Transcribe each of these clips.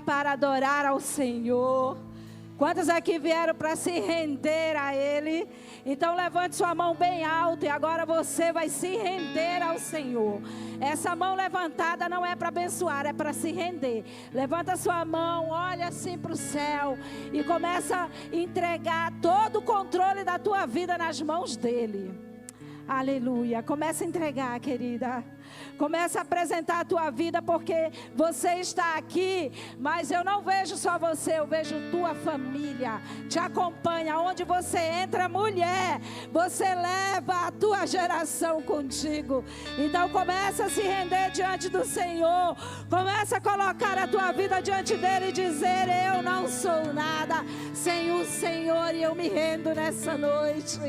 para adorar ao Senhor? Quantos aqui vieram para se render a Ele? Então levante sua mão bem alto e agora você vai se render ao Senhor. Essa mão levantada não é para abençoar, é para se render. Levanta sua mão, olha assim para o céu e começa a entregar todo o controle da tua vida nas mãos dEle. Aleluia. Começa a entregar, querida. Começa a apresentar a tua vida, porque você está aqui, mas eu não vejo só você, eu vejo tua família. Te acompanha. Onde você entra, mulher, você leva a tua geração contigo. Então começa a se render diante do Senhor. Começa a colocar a tua vida diante dele e dizer: eu não sou nada sem o Senhor, e eu me rendo nessa noite.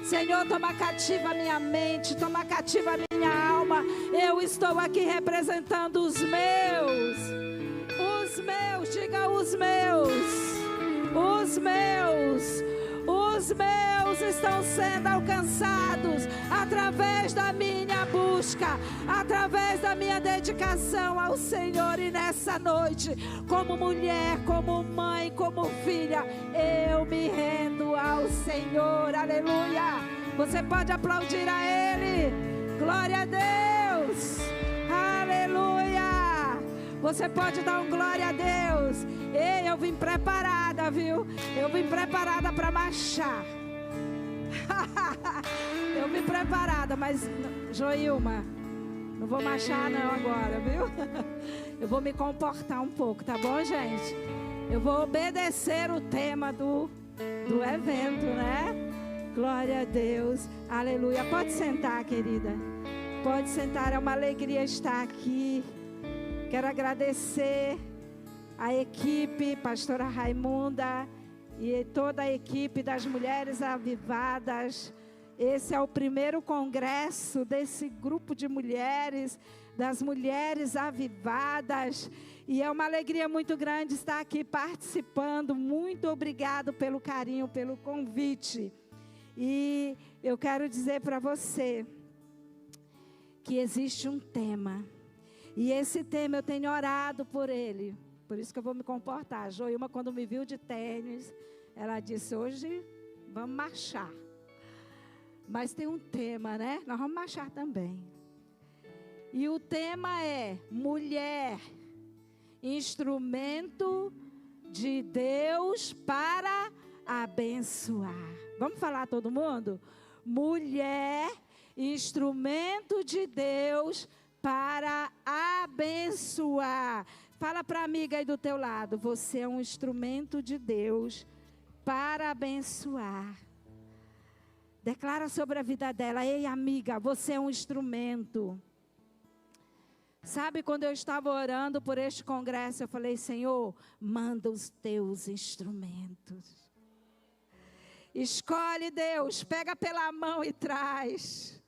Senhor, toma cativa a minha mente, toma cativa a minha alma. Eu estou aqui representando os meus, diga os meus estão sendo alcançados através da minha busca, através da minha dedicação ao Senhor. E nessa noite, como mulher, como mãe, como filha, eu me rendo ao Senhor. Aleluia. Você pode aplaudir a Ele. Glória a Deus. Aleluia. Você pode dar um glória a Deus. Ei, eu vim preparada, viu? Eu vim preparada para marchar. Eu vim preparada, mas Joilma, não vou marchar não agora, viu? Eu vou me comportar um pouco, tá bom, gente? Eu vou obedecer o tema do evento, né? Glória a Deus, aleluia. Pode sentar, querida. Pode sentar, é uma alegria estar aqui. Quero agradecer a equipe, pastora Raimunda e toda a equipe das Mulheres Avivadas. Esse é o primeiro congresso desse grupo de mulheres, das Mulheres Avivadas. E é uma alegria muito grande estar aqui participando. Muito obrigado pelo carinho, pelo convite. E eu quero dizer para você que existe um tema. E esse tema eu tenho orado por ele. Por isso que eu vou me comportar. A Joilma, quando me viu de tênis, ela disse: hoje vamos marchar. Mas tem um tema, né? Nós vamos marchar também. E o tema é: mulher, instrumento de Deus para abençoar. Vamos falar todo mundo? Mulher, instrumento de Deus para abençoar. Fala para a amiga aí do teu lado: você é um instrumento de Deus para abençoar. Declara sobre a vida dela: ei, amiga, você é um instrumento. Sabe, quando eu estava orando por este congresso, eu falei: Senhor, manda os teus instrumentos. Escolhe, Deus, pega pela mão e traz.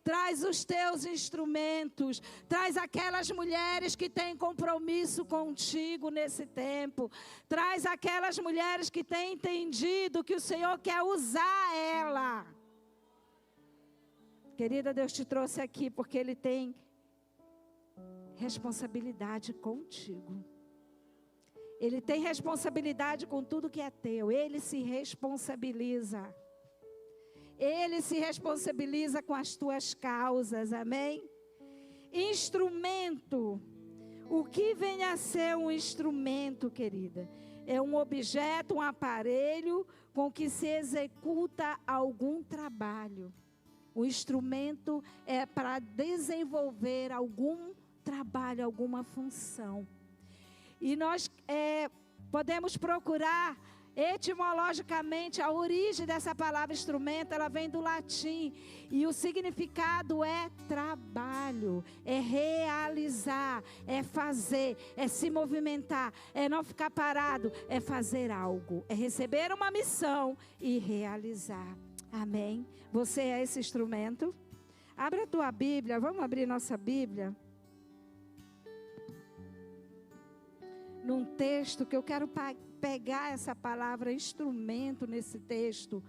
Traz os teus instrumentos. Traz aquelas mulheres que têm compromisso contigo nesse tempo. Traz aquelas mulheres que têm entendido que o Senhor quer usar ela. Querida, Deus te trouxe aqui porque Ele tem responsabilidade contigo. Ele tem responsabilidade com tudo que é teu. Ele se responsabiliza. Ele se responsabiliza com as tuas causas, amém? Instrumento. O que vem a ser um instrumento, querida? É um objeto, um aparelho com que se executa algum trabalho. O instrumento é para desenvolver algum trabalho, alguma função. E nós podemos procurar etimologicamente a origem dessa palavra instrumento. Ela vem do latim e o significado é trabalho, é realizar, é fazer, é se movimentar, é não ficar parado, é fazer algo, é receber uma missão e realizar. Amém? Você é esse instrumento? Abre a tua Bíblia, vamos abrir nossa Bíblia. Num texto que eu quero pegar essa palavra instrumento nesse texto,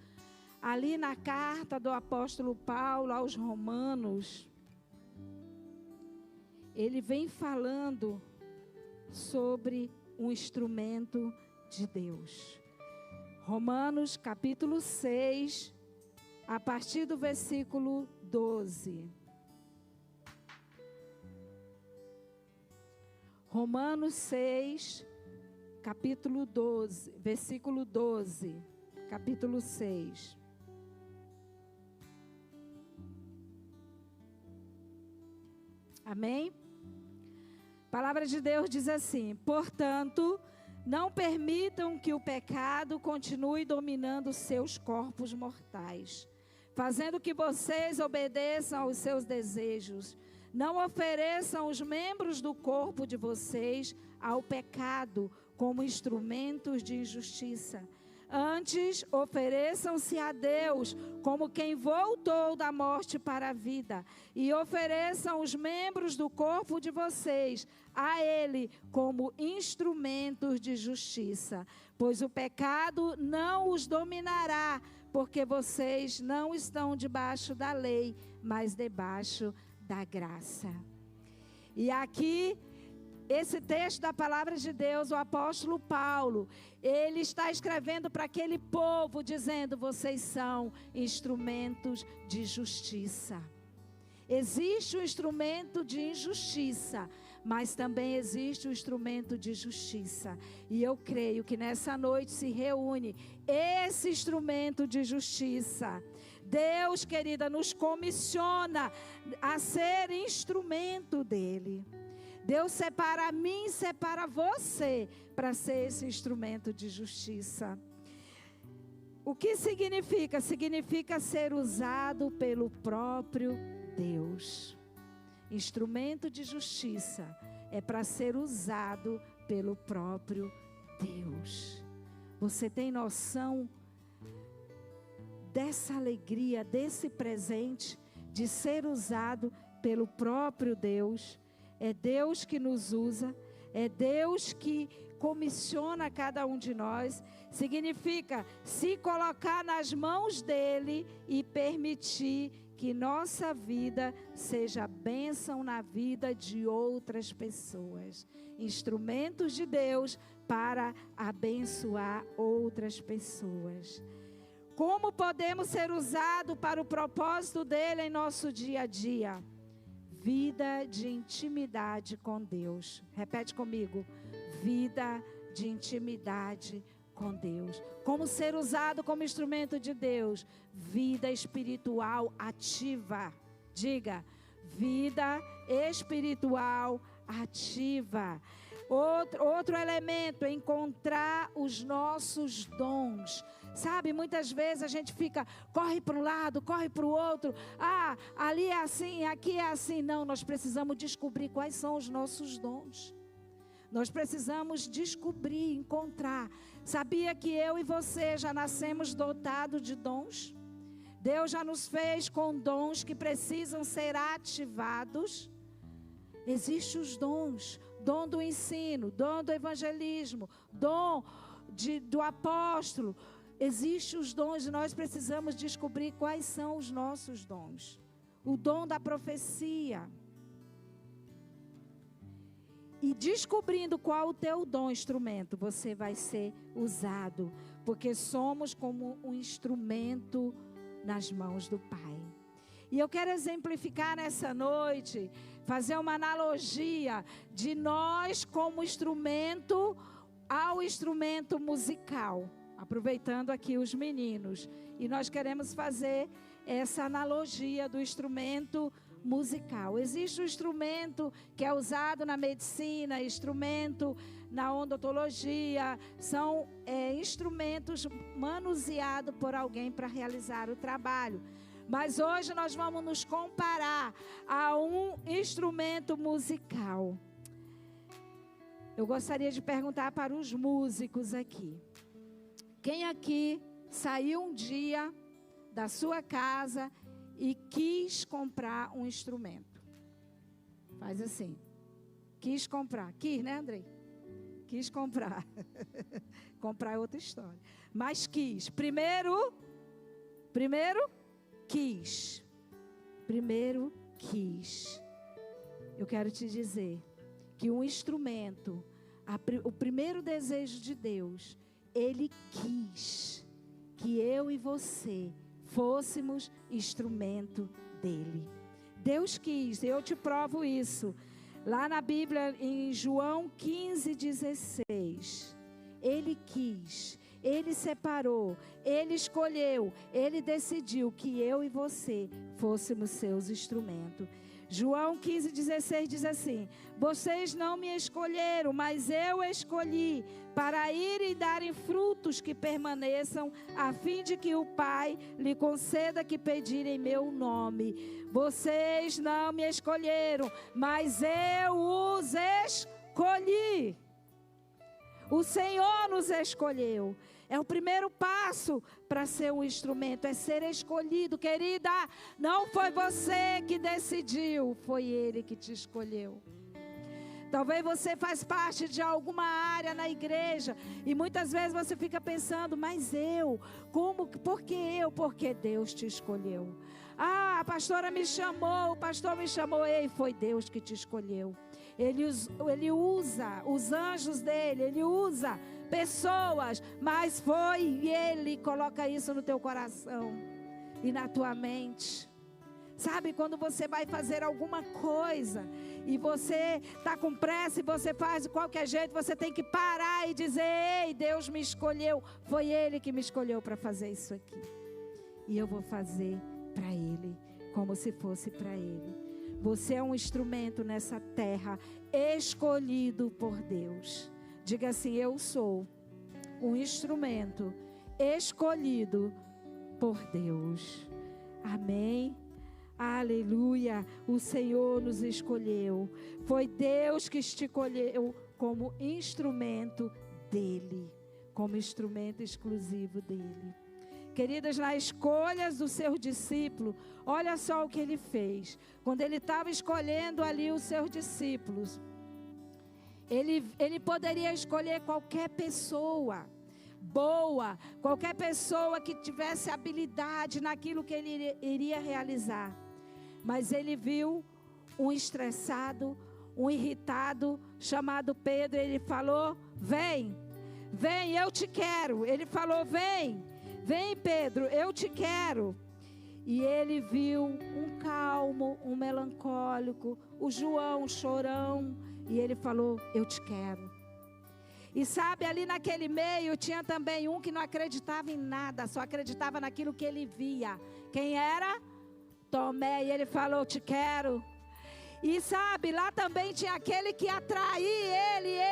ali na carta do apóstolo Paulo aos Romanos, ele vem falando sobre um instrumento de Deus. Romanos capítulo 6, a partir do versículo 12. Romanos 6, capítulo 12, versículo 12, capítulo 6. Amém? A palavra de Deus diz assim: portanto, não permitam que o pecado continue dominando seus corpos mortais, fazendo que vocês obedeçam aos seus desejos. Não ofereçam os membros do corpo de vocês ao pecado como instrumentos de injustiça. Antes, ofereçam-se a Deus como quem voltou da morte para a vida. E ofereçam os membros do corpo de vocês a Ele como instrumentos de justiça. Pois o pecado não os dominará, porque vocês não estão debaixo da lei, mas debaixo da graça. E aqui, esse texto da palavra de Deus, o apóstolo Paulo, ele está escrevendo para aquele povo, dizendo: vocês são instrumentos de justiça. Existe o instrumento de injustiça, mas também existe o instrumento de justiça. E eu creio que nessa noite se reúne esse instrumento de justiça. Deus, querida, nos comissiona a ser instrumento dele. Deus separa a mim e separa você para ser esse instrumento de justiça. O que significa? Significa ser usado pelo próprio Deus. Instrumento de justiça é para ser usado pelo próprio Deus. Você tem noção dessa alegria, desse presente de ser usado pelo próprio Deus? É Deus que nos usa, é Deus que comissiona cada um de nós. Significa se colocar nas mãos dele e permitir que nossa vida seja bênção na vida de outras pessoas. Instrumentos de Deus para abençoar outras pessoas. Como podemos ser usados para o propósito dele em nosso dia a dia? Vida de intimidade com Deus. Repete comigo. Vida de intimidade com Deus. Como ser usado como instrumento de Deus? Vida espiritual ativa. Diga, vida espiritual ativa. Outro elemento, encontrar os nossos dons. Sabe, muitas vezes a gente corre para um lado, corre para o outro. Ah, ali é assim, aqui é assim. Não, nós precisamos descobrir quais são os nossos dons. Nós precisamos descobrir, encontrar. Sabia que eu e você já nascemos dotados de dons? Deus já nos fez com dons que precisam ser ativados. Existem os dons. Dom do ensino, dom do evangelismo, dom do apóstolo. Existem os dons e nós precisamos descobrir quais são os nossos dons. O dom da profecia. E descobrindo qual o teu dom, instrumento, você vai ser usado. Porque somos como um instrumento nas mãos do Pai. E eu quero exemplificar nessa noite, fazer uma analogia de nós como instrumento ao instrumento musical. Aproveitando aqui os meninos. E nós queremos fazer essa analogia do instrumento musical. Existe um instrumento que é usado na medicina, instrumento na odontologia. São instrumentos manuseados por alguém para realizar o trabalho. Mas hoje nós vamos nos comparar a um instrumento musical. Eu gostaria de perguntar para os músicos aqui. Quem aqui saiu um dia da sua casa e quis comprar um instrumento? Faz assim. Quis comprar. Quis, né, Andrei? Quis comprar. Comprar é outra história. Mas quis. Primeiro quis. Primeiro quis. Eu quero te dizer que um instrumento, o primeiro desejo de Deus, Ele quis que eu e você fôssemos instrumento dEle. Deus quis, eu te provo isso. Lá na Bíblia, em João 15:16, Ele quis, Ele separou, Ele escolheu, Ele decidiu que eu e você fôssemos seus instrumentos. João 15:16 diz assim: vocês não me escolheram, mas eu escolhi para ir e darem frutos que permaneçam, a fim de que o Pai lhe conceda que pedirem em meu nome. Vocês não me escolheram, mas eu os escolhi. O Senhor nos escolheu. É o primeiro passo para ser um instrumento, é ser escolhido. Querida, não foi você que decidiu, foi Ele que te escolheu. Talvez você faz parte de alguma área na igreja e muitas vezes você fica pensando, mas eu, como, por que eu? Porque Deus te escolheu. Ah, a pastora me chamou, o pastor me chamou, ei, foi Deus que te escolheu. Ele usa os anjos dele, Ele usa pessoas, mas foi Ele, coloca isso no teu coração e na tua mente. Sabe, quando você vai fazer alguma coisa e você está com pressa e você faz de qualquer jeito, você tem que parar e dizer, ei, Deus me escolheu, foi Ele que me escolheu para fazer isso aqui. E eu vou fazer para Ele, como se fosse para Ele. Você é um instrumento nessa terra, escolhido por Deus. Diga assim, eu sou um instrumento escolhido por Deus. Amém? Aleluia, o Senhor nos escolheu. Foi Deus que te escolheu como instrumento dEle, como instrumento exclusivo dEle. Queridas, nas escolhas do seu discípulo, olha só o que ele fez. Quando ele estava escolhendo ali os seus discípulos, ele poderia escolher qualquer pessoa boa, qualquer pessoa que tivesse habilidade naquilo que ele iria realizar. Mas ele viu um estressado, um irritado, chamado Pedro. Ele falou, vem, eu te quero. Ele falou, vem Pedro, eu te quero. E ele viu um calmo, um melancólico, o João, um chorão. E ele falou, eu te quero. E sabe, ali naquele meio tinha também um que não acreditava em nada, só acreditava naquilo que ele via. Quem era? Tomé. E ele falou, te quero. E sabe, lá também tinha aquele que atraía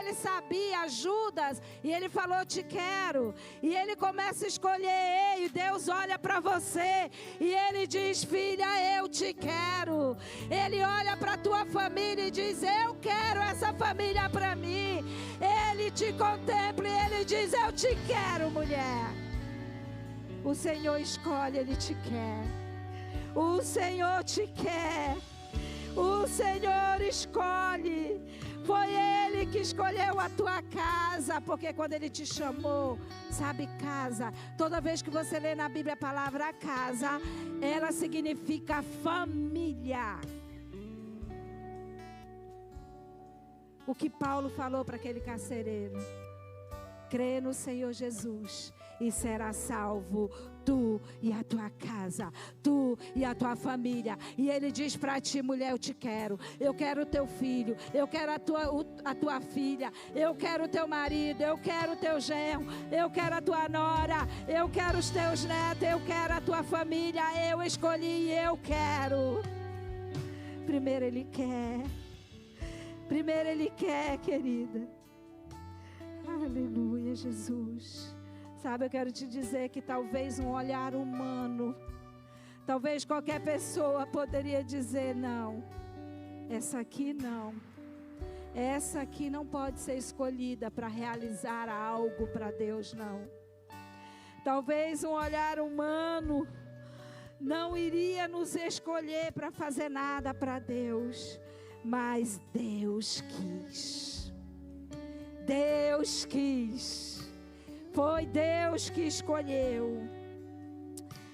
ele sabia, Judas, e ele falou, te quero. E ele começa a escolher, e Deus olha para você, e ele diz, filha, eu te quero. Ele olha para a tua família e diz, eu quero essa família para mim. Ele te contempla e ele diz, eu te quero, mulher. O Senhor escolhe, Ele te quer. O Senhor te quer. O Senhor escolhe. Foi Ele que escolheu a tua casa. Porque quando Ele te chamou, sabe, casa, toda vez que você lê na Bíblia a palavra casa, ela significa família. O que Paulo falou para aquele carcereiro: crê no Senhor Jesus e será salvo, tu e a tua casa, tu e a tua família. E ele diz para ti, mulher, eu te quero. Eu quero o teu filho, eu quero a tua filha, eu quero o teu marido, eu quero o teu genro, eu quero a tua nora, eu quero os teus netos, eu quero a tua família. Eu escolhi e eu quero. Primeiro Ele quer. Primeiro Ele quer, querida. Aleluia, Jesus. Sabe, eu quero te dizer que talvez um olhar humano, talvez qualquer pessoa poderia dizer, não, essa aqui não. Essa aqui não pode ser escolhida para realizar algo para Deus, não. Talvez um olhar humano não iria nos escolher para fazer nada para Deus. Mas Deus quis. Deus quis. Foi Deus que escolheu.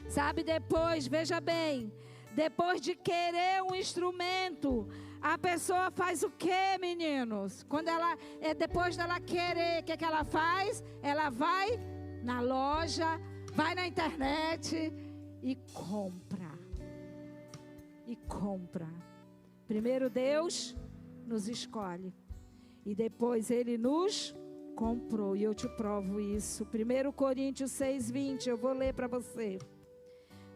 Sabe, depois, veja bem, depois de querer um instrumento, A pessoa faz o quê, meninos? Quando depois dela querer, o que ela faz? Ela vai na loja, vai na internet e compra. E compra. Primeiro Deus nos escolhe. E depois Ele nos comprou. E eu te provo isso. 1 Coríntios 6:20, eu vou ler para você.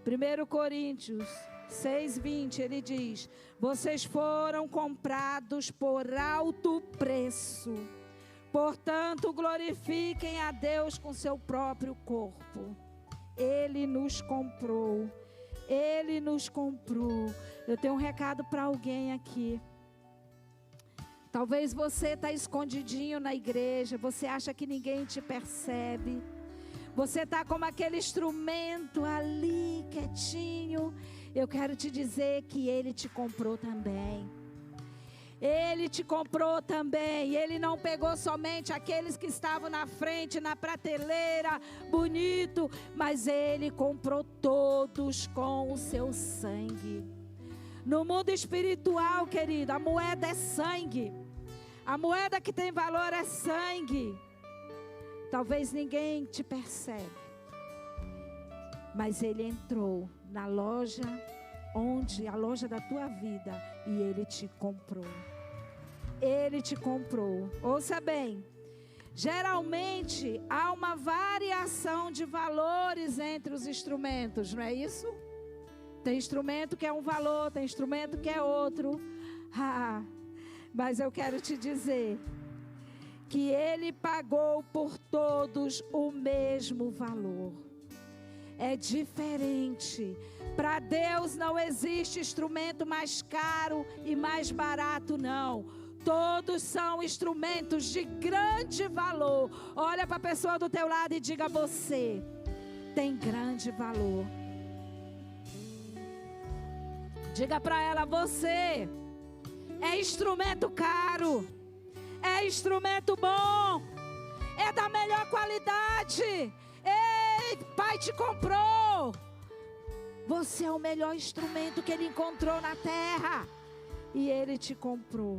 1 Coríntios 6:20, ele diz: vocês foram comprados por alto preço. Portanto, glorifiquem a Deus com seu próprio corpo. Ele nos comprou. Ele nos comprou. Eu tenho um recado para alguém aqui. Talvez você está escondidinho na igreja. Você acha que ninguém te percebe. Você está como aquele instrumento ali, quietinho. Eu quero te dizer que Ele te comprou também. Ele te comprou também. Ele não pegou somente aqueles que estavam na frente, na prateleira, bonito. Mas Ele comprou todos com o seu sangue. No mundo espiritual, querido, a moeda é sangue. A moeda que tem valor é sangue. Talvez ninguém te percebe. Mas Ele entrou na loja, a loja da tua vida, e Ele te comprou. Ele te comprou. Ouça bem. Geralmente há uma variação de valores entre os instrumentos, não é isso? Tem instrumento que é um valor, tem instrumento que é outro. Mas eu quero te dizer que Ele pagou por todos o mesmo valor. É diferente. Para Deus não existe instrumento mais caro e mais barato, não. Todos são instrumentos de grande valor. Olha para a pessoa do teu lado e diga: você tem grande valor. Diga para ela: você é instrumento caro. É instrumento bom. É da melhor qualidade. Ei, Pai te comprou. Você é o melhor instrumento que Ele encontrou na terra. E Ele te comprou.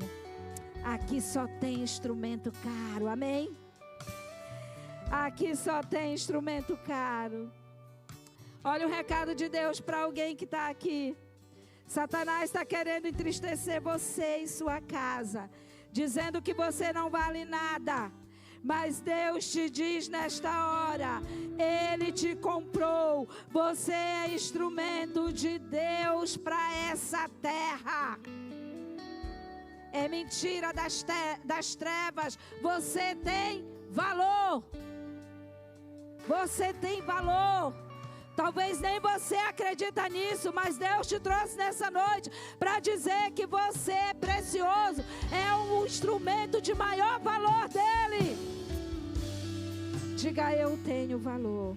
Aqui só tem instrumento caro, amém? Aqui só tem instrumento caro. Olha o recado de Deus para alguém que está aqui. Satanás está querendo entristecer você e sua casa, dizendo que você não vale nada. Mas Deus te diz nesta hora: Ele te comprou. Você é instrumento de Deus para essa terra. É mentira das trevas. Você tem valor. Você tem valor. Talvez nem você acredita nisso, mas Deus te trouxe nessa noite para dizer que você é precioso. É um instrumento de maior valor dele. Diga: eu tenho valor.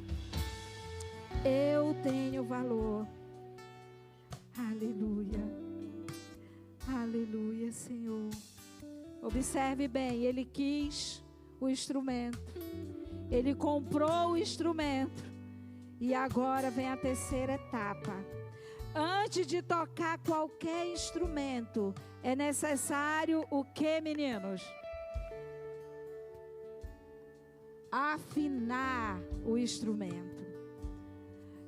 Eu tenho valor. Aleluia. Aleluia, Senhor. Observe bem, Ele quis o instrumento. Ele comprou o instrumento. E agora vem a terceira etapa. Antes de tocar qualquer instrumento, é necessário o que, meninos? Afinar o instrumento.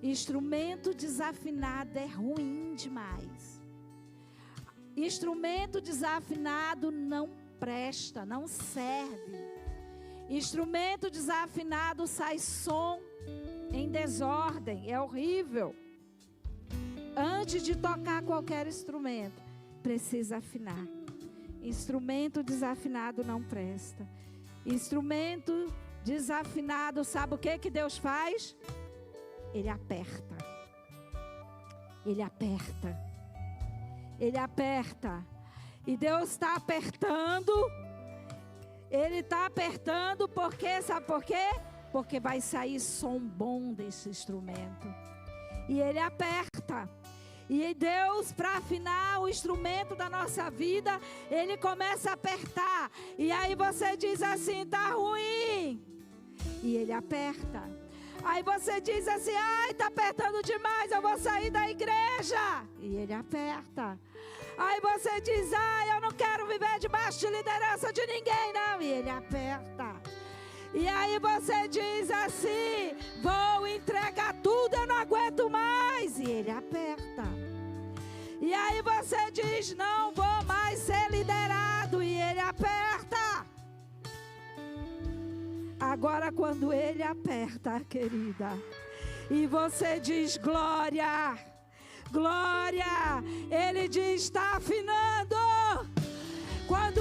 Instrumento desafinado é ruim demais. Instrumento desafinado não presta, não serve. Instrumento desafinado sai som em desordem, é horrível. Antes de tocar qualquer instrumento, precisa afinar. Instrumento desafinado não presta. Instrumento desafinado, sabe o que Deus faz? Ele aperta. Ele aperta. Ele aperta. E Deus está apertando. Ele está apertando porque, sabe por quê? Porque vai sair som bom desse instrumento. E Ele aperta. E Deus, para afinar o instrumento da nossa vida, Ele começa a apertar. E aí você diz assim: tá ruim. E Ele aperta. Aí você diz assim: ai, tá apertando demais, eu vou sair da igreja. E Ele aperta. Aí você diz, eu não quero viver debaixo de liderança de ninguém, não. E ele aperta. E aí você diz assim, vou entregar tudo, eu não aguento mais. E ele aperta. E aí você diz, não vou mais ser liderado. E ele aperta. Agora quando ele aperta, querida, e você diz, glória, glória, ele diz, está afinando. Quando